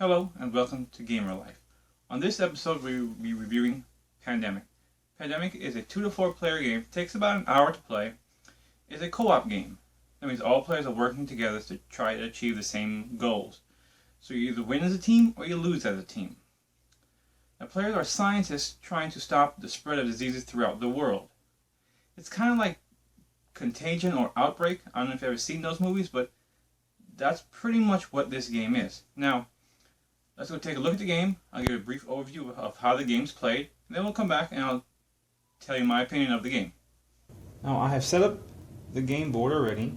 Hello and welcome to Gamer Life. On this episode we will be reviewing Pandemic. Pandemic is a 2 to 4 player game, takes about an hour to play. It's a co-op game. That means all players are working together to try to achieve the same goals. So you either win as a team or you lose as a team. Now players are scientists trying to stop the spread of diseases throughout the world. It's kind of like Contagion or Outbreak. I don't know if you've ever seen those movies, but that's pretty much what this game is. Now, let's go take a look at the game. I'll give you a brief overview of how the game's played, and then we'll come back and I'll tell you my opinion of the game. Now I have set up the game board already.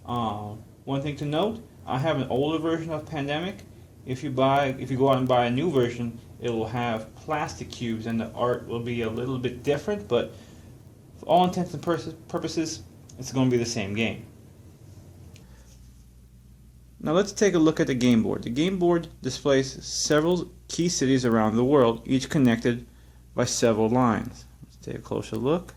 One thing to note, I have an older version of Pandemic. If you go out and buy a new version, it will have plastic cubes and the art will be a little bit different, but for all intents and purposes, it's going to be the same game. Now let's take a look at the game board. The game board displays several key cities around the world, each connected by several lines. Let's take a closer look.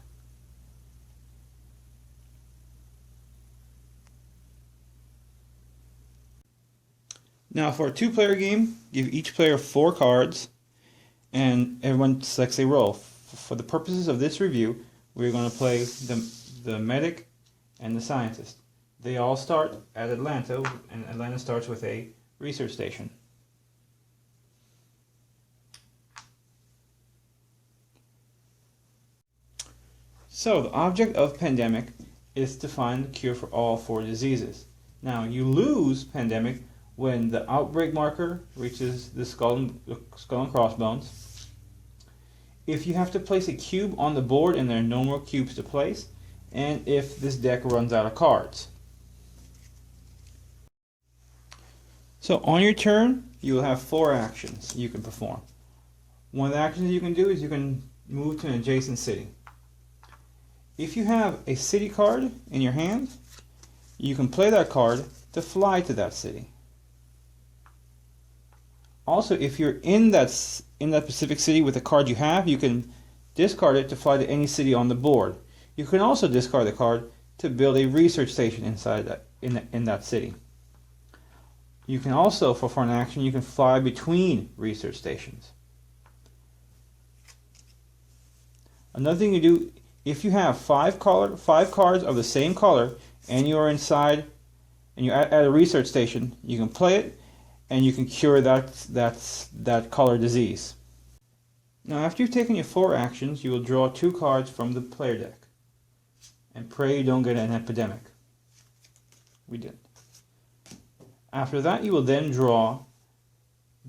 Now for a two-player game, give each player 4 cards and everyone selects a role. For the purposes of this review, we're going to play the medic and the scientist. They all start at Atlanta, and Atlanta starts with a research station. So, the object of Pandemic is to find the cure for all 4 diseases. Now, you lose Pandemic when the outbreak marker reaches the skull and crossbones. If you have to place a cube on the board and there are no more cubes to place, and if this deck runs out of cards. So on your turn, you will have 4 actions you can perform. One of the actions you can do is you can move to an adjacent city. If you have a city card in your hand, you can play that card to fly to that city. Also, if you're in that specific city with the card you have, you can discard it to fly to any city on the board. You can also discard the card to build a research station inside in that city. You can also, for an action, you can fly between research stations. Another thing you do, if you have 5 cards of the same color and you are inside and you're at a research station, you can play it and you can cure that color disease. Now after you've taken your 4 actions, you will draw 2 cards from the player deck. And pray you don't get an epidemic. We didn't. After that, you will then draw,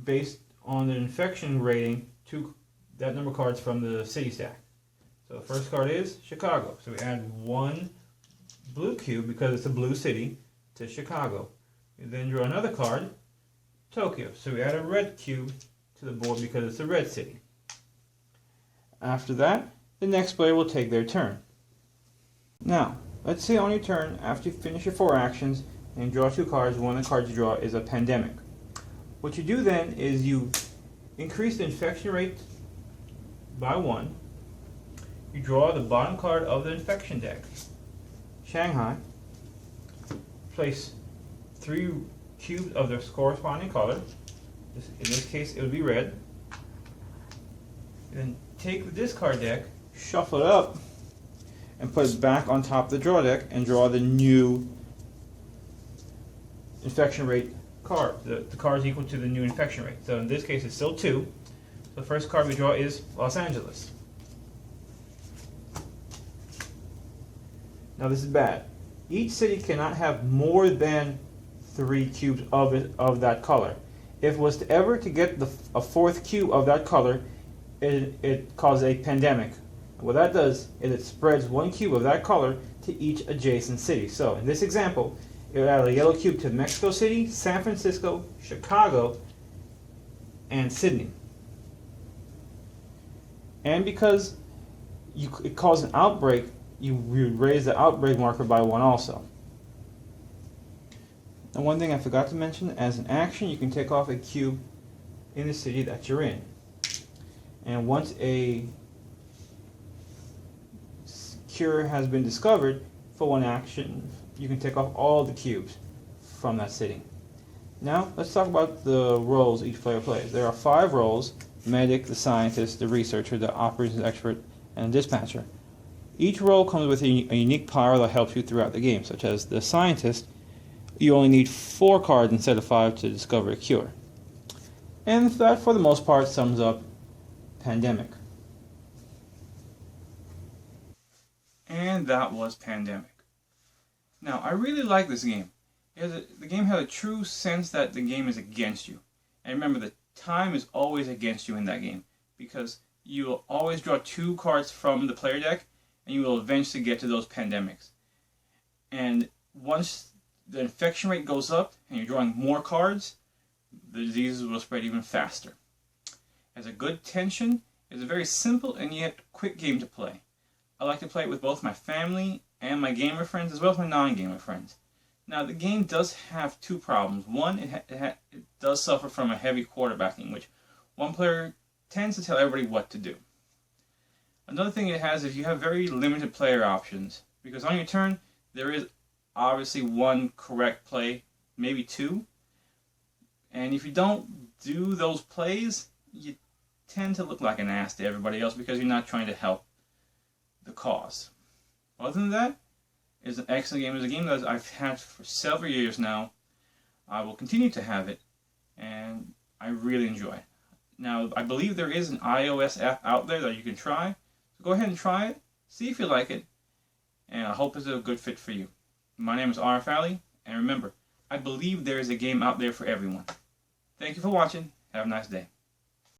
based on the infection rating, that number of cards from the city stack. So the first card is Chicago. So we add 1 blue cube, because it's a blue city, to Chicago. We then draw another card, Tokyo. So we add a red cube to the board because it's a red city. After that, the next player will take their turn. Now, let's say on your turn, after you finish your 4 actions, and draw 2 cards, one of the cards you draw is a Pandemic. What you do then is you increase the infection rate by 1. You draw the bottom card of the infection deck, Shanghai. Place 3 cubes of their corresponding color. In this case, it would be red. Then take the discard deck, shuffle it up, and put it back on top of the draw deck and draw the new infection rate card. The card is equal to the new infection rate. So in this case it's still 2. So the first card we draw is Los Angeles. Now this is bad. Each city cannot have more than 3 cubes of that color. If it was to ever get a 4th cube of that color, it causes a pandemic. What that does is it spreads 1 cube of that color to each adjacent city. So in this example, it would add a yellow cube to Mexico City, San Francisco, Chicago, and Sydney. And because it caused an outbreak, you would raise the outbreak marker by 1 also. And one thing I forgot to mention, as an action, you can take off a cube in the city that you're in. And once a cure has been discovered, for 1 action, you can take off all the cubes from that city. Now, let's talk about the roles each player plays. There are 5 roles: medic, the scientist, the researcher, the operations expert, and the dispatcher. Each role comes with a unique power that helps you throughout the game, such as the scientist. You only need 4 cards instead of 5 to discover a cure. And that, for the most part, sums up Pandemic. And that was Pandemic. Now, I really like this game. The game has a true sense that the game is against you. And remember, the time is always against you in that game, because you will always draw 2 cards from the player deck, and you will eventually get to those pandemics. And once the infection rate goes up and you're drawing more cards, the diseases will spread even faster. As a good tension, it's a very simple and yet quick game to play. I like to play it with both my family and my gamer friends, as well as my non-gamer friends. Now, the game does have 2 problems. One, it does suffer from a heavy quarterbacking, which one player tends to tell everybody what to do. Another thing it has is you have very limited player options, because on your turn, there is obviously 1 correct play, maybe 2. And if you don't do those plays, you tend to look like an ass to everybody else because you're not trying to help the cause. Other than that, it's an excellent game. It's a game that I've had for several years now. I will continue to have it, and I really enjoy it. Now, I believe there is an iOS app out there that you can try. So go ahead and try it, see if you like it, and I hope it's a good fit for you. My name is RF Alley, and remember, I believe there is a game out there for everyone. Thank you for watching. Have a nice day.